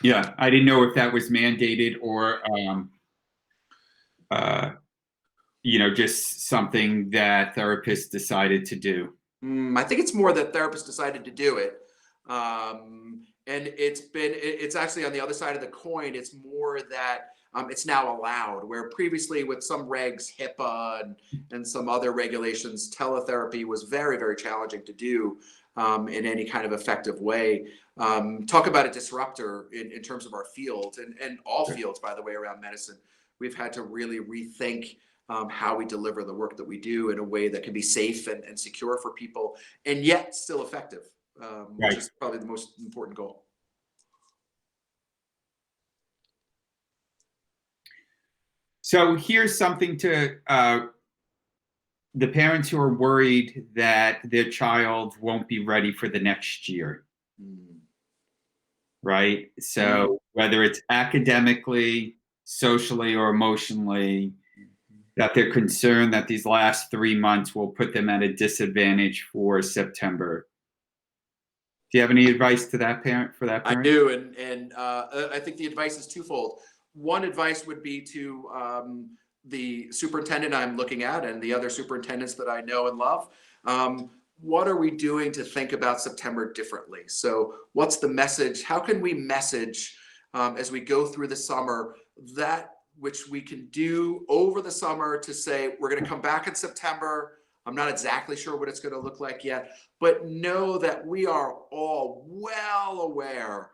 Yeah, I didn't know if that was mandated or just something that therapists decided to do. I think it's more that therapists decided to do it. And it's actually on the other side of the coin. It's more that it's now allowed, where previously with some regs, HIPAA and some other regulations, teletherapy was very, very challenging to do in any kind of effective way. Talk about a disruptor in terms of our field and all fields, by the way, around medicine. We've had to really rethink how we deliver the work that we do in a way that can be safe and secure for people, and yet still effective, which is probably the most important goal. So here's something to the parents who are worried that their child won't be ready for the next year. Right? So whether it's academically, socially, or emotionally, that they're concerned that these last 3 months will put them at a disadvantage for September. Do you have any advice to that parent, for that parent? I do, and I think the advice is twofold. One advice would be to the superintendent I'm looking at and the other superintendents that I know and love. What are we doing to think about September differently? So what's the message? How can we message as we go through the summer that which we can do over the summer to say, we're going to come back in September. I'm not exactly sure what it's going to look like yet, but know that we are all well aware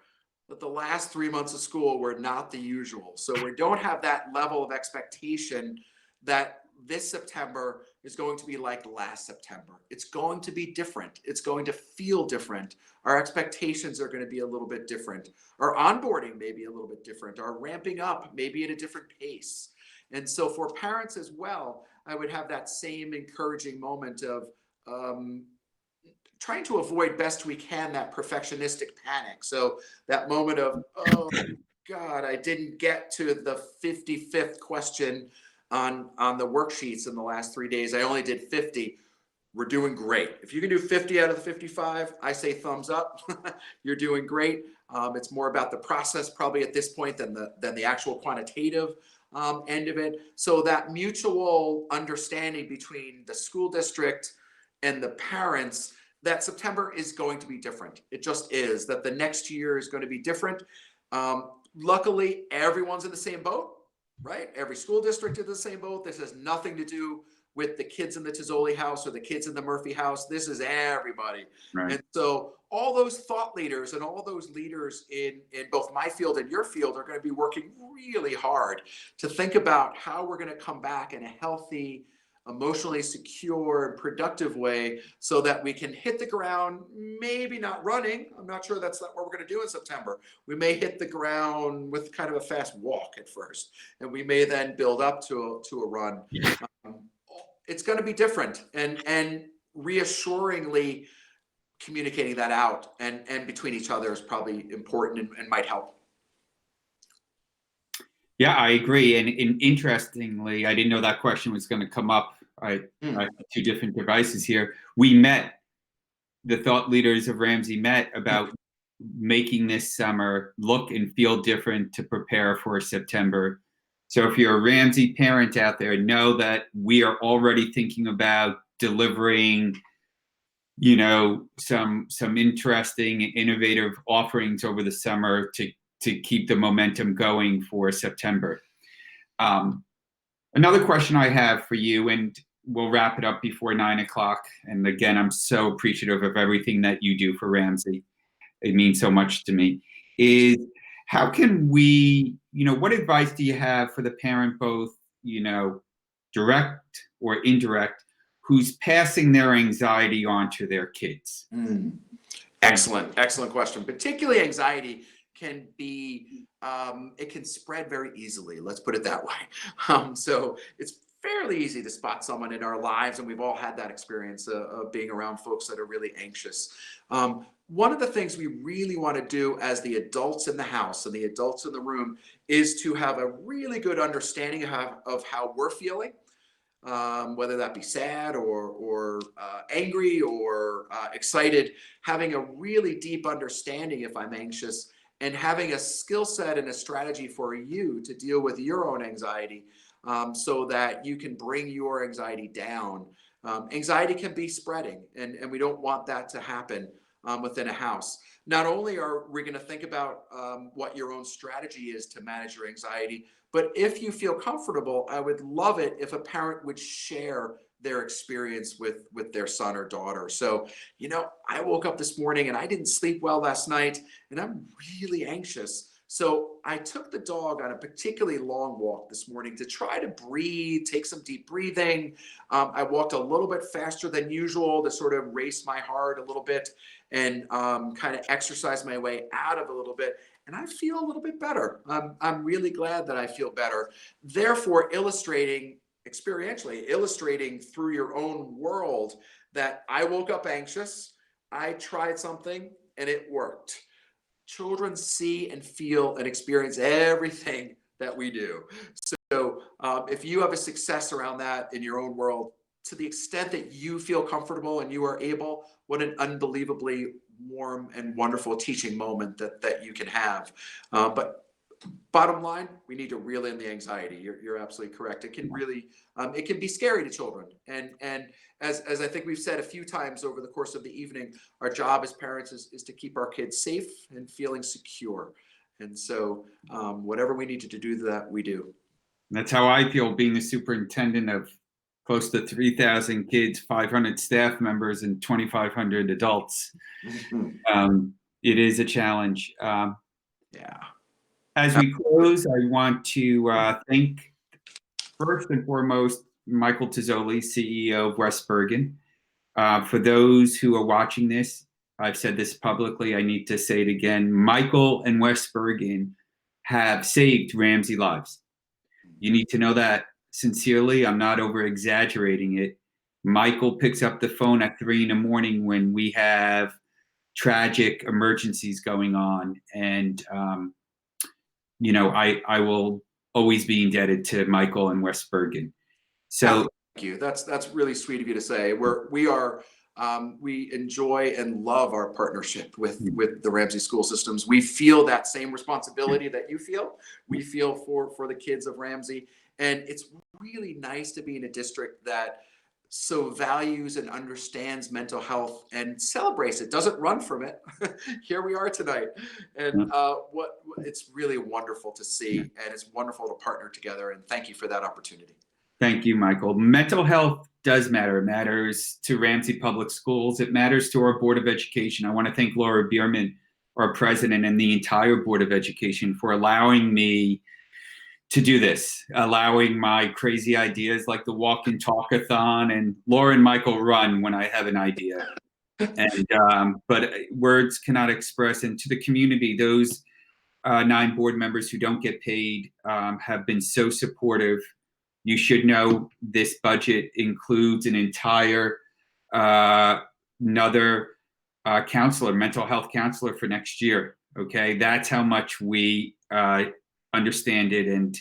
that the last 3 months of school were not the usual. So we don't have that level of expectation that this September is going to be like last September. It's going to be different. It's going to feel different. Our expectations are going to be a little bit different. Our onboarding may be a little bit different. Our ramping up may be at a different pace. And so for parents as well, I would have that same encouraging moment of trying to avoid best we can that perfectionistic panic. So that moment of, oh God, I didn't get to the 55th question on the worksheets in the last 3 days. I only did 50. We're doing great. If you can do 50 out of the 55, I say thumbs up. You're doing great. It's more about the process probably at this point than the actual quantitative end of it. So that mutual understanding between the school district and the parents that September is going to be different. It just is, that the next year is going to be different. Luckily, everyone's in the same boat, right? Every school district is in the same boat. This has nothing to do with the kids in the Tozzoli house or the kids in the Murphy house. This is everybody. Right. And so all those thought leaders and all those leaders in both my field and your field are going to be working really hard to think about how we're going to come back in a healthy, emotionally secure and productive way so that we can hit the ground, maybe not running. I'm not sure that's not what we're going to do in September. We may hit the ground with kind of a fast walk at first, and we may then build up to a run. It's going to be different, and reassuringly communicating that out and between each other is probably important and might help. Yeah, I agree. And interestingly, I didn't know that question was going to come up. I have two different devices here. The thought leaders of Ramsey met about making this summer look and feel different to prepare for September. So if you're a Ramsey parent out there, know that we are already thinking about delivering, some interesting, innovative offerings over the summer to keep the momentum going for September. Another question I have for you, and we'll wrap it up before 9 o'clock. And again, I'm so appreciative of everything that you do for Ramsey. It means so much to me. Is how can we, what advice do you have for the parent, both, direct or indirect, who's passing their anxiety on to their kids? Excellent question. Particularly anxiety can be, it can spread very easily. Let's put it that way. So it's fairly easy to spot someone in our lives, and we've all had that experience of being around folks that are really anxious. One of the things we really want to do as the adults in the house and the adults in the room is to have a really good understanding of how we're feeling, whether that be sad or angry or excited, having a really deep understanding if I'm anxious, and having a skill set and a strategy for you to deal with your own anxiety so that you can bring your anxiety down. Anxiety can be spreading, and we don't want that to happen within a house. Not only are we going to think about what your own strategy is to manage your anxiety, but if you feel comfortable, I would love it if a parent would share their experience with their son or daughter. So, I woke up this morning and I didn't sleep well last night, and I'm really anxious. So I took the dog on a particularly long walk this morning to try to breathe, take some deep breathing. I walked a little bit faster than usual to sort of race my heart a little bit and kind of exercise my way out of a little bit. And I feel a little bit better. I'm really glad that I feel better. Therefore, experientially illustrating through your own world that I woke up anxious, I tried something, and it worked. Children see and feel and experience everything that we do. So if you have a success around that in your own world, to the extent that you feel comfortable and you are able, what an unbelievably warm and wonderful teaching moment that you can have. But bottom line, we need to reel in the anxiety. You're absolutely correct. It can really, it can be scary to children. And as I think we've said a few times over the course of the evening, our job as parents is to keep our kids safe and feeling secure. And so whatever we need to do that, we do. That's how I feel being the superintendent of close to 3,000 kids, 500 staff members, and 2,500 adults. It is a challenge. Yeah. As we close, I want to thank, first and foremost, Michael Tozzoli, CEO of West Bergen. For those who are watching this, I've said this publicly, I need to say it again. Michael and West Bergen have saved Ramsey lives. You need to know that sincerely. I'm not over exaggerating it. Michael picks up the phone at 3 a.m. when we have tragic emergencies going on. And, I will always be indebted to Michael and West Bergen. So thank you. That's really sweet of you to say. We enjoy and love our partnership with the Ramsey school systems. We feel that same responsibility that you feel. We feel for the kids of Ramsey, and it's really nice to be in a district that so values and understands mental health and celebrates it, doesn't run from it. Here we are tonight, and it's really wonderful to see, and it's wonderful to partner together. And thank you for that opportunity. Thank you, Michael. Mental health does matter. It matters to Ramsey Public Schools. It matters to our Board of Education. I want to thank Laura Bierman, our president, and the entire Board of Education for allowing me to do this, allowing my crazy ideas like the walk and talkathon, and Laura and Michael run when I have an idea. And but words cannot express. And to the community, those 9 board members who don't get paid have been so supportive. You should know this budget includes an entire another counselor, mental health counselor for next year. Okay, that's how much we understand it. And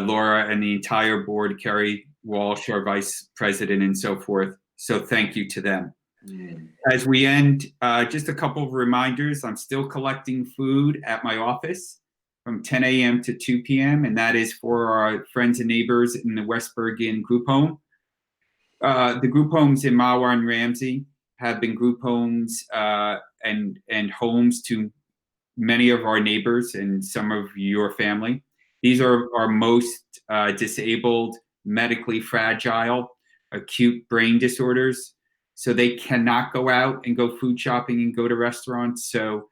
Laura and the entire board, Kerry Walsh, our vice president, and so forth. So thank you to them. As we end, just a couple of reminders. I'm still collecting food at my office from 10 a.m. to 2 p.m. And that is for our friends and neighbors in the West Bergen group home. The group homes in Mahwah and Ramsey have been group homes and homes to many of our neighbors and some of your family. These are our most disabled, medically fragile, acute brain disorders. So they cannot go out and go food shopping and go to restaurants. So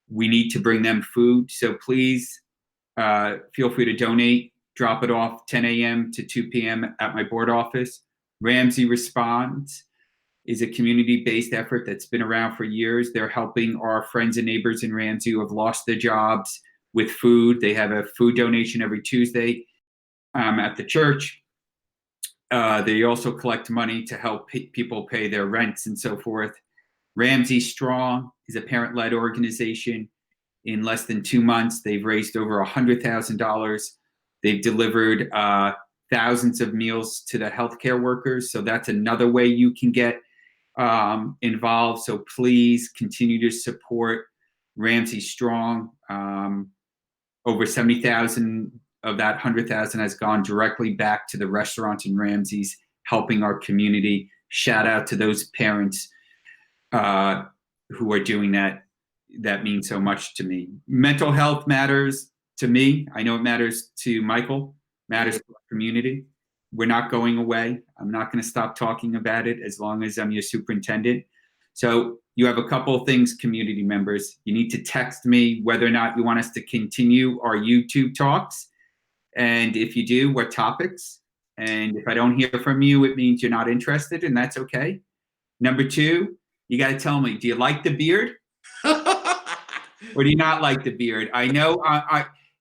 we need to bring them food. So please feel free to donate. Drop it off 10 a.m. to 2 p.m. at my board office. Ramsey Responds is a community-based effort that's been around for years. They're helping our friends and neighbors in Ramsey who have lost their jobs with food. They have a food donation every Tuesday at the church. They also collect money to help people pay their rents and so forth. Ramsey Strong is a parent-led organization. In less than 2 months, they've raised over $100,000. They've delivered thousands of meals to the healthcare workers. So that's another way you can get involved. So please continue to support Ramsey Strong. Over 70,000 of that 100,000 has gone directly back to the restaurants in Ramsey's, helping our community. Shout out to those parents who are doing that. That means so much to me. Mental health matters to me. I know it matters to Michael, matters to our community. We're not going away. I'm not going to stop talking about it as long as I'm your superintendent. So you have a couple of things, community members. You need to text me whether or not you want us to continue our YouTube talks. And if you do, what topics? And if I don't hear from you, it means you're not interested, and that's okay. Number 2, you got to tell me, do you like the beard? Or do you not like the beard? I know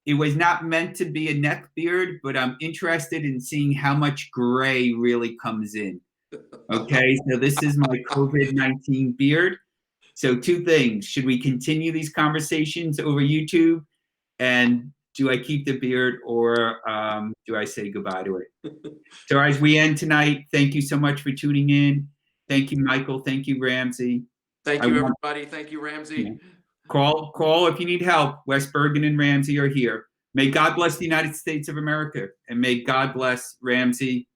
it was not meant to be a neck beard, but I'm interested in seeing how much gray really comes in. Okay, so this is my COVID-19 beard. So 2 things. Should we continue these conversations over YouTube? And do I keep the beard, or do I say goodbye to it? So as we end tonight, thank you so much for tuning in. Thank you, Michael. Thank you, Ramsey. Thank you, everybody. Thank you, Ramsey. Yeah. Call if you need help. West Bergen and Ramsey are here. May God bless the United States of America, and may God bless Ramsey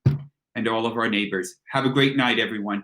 and all of our neighbors. Have a great night, everyone.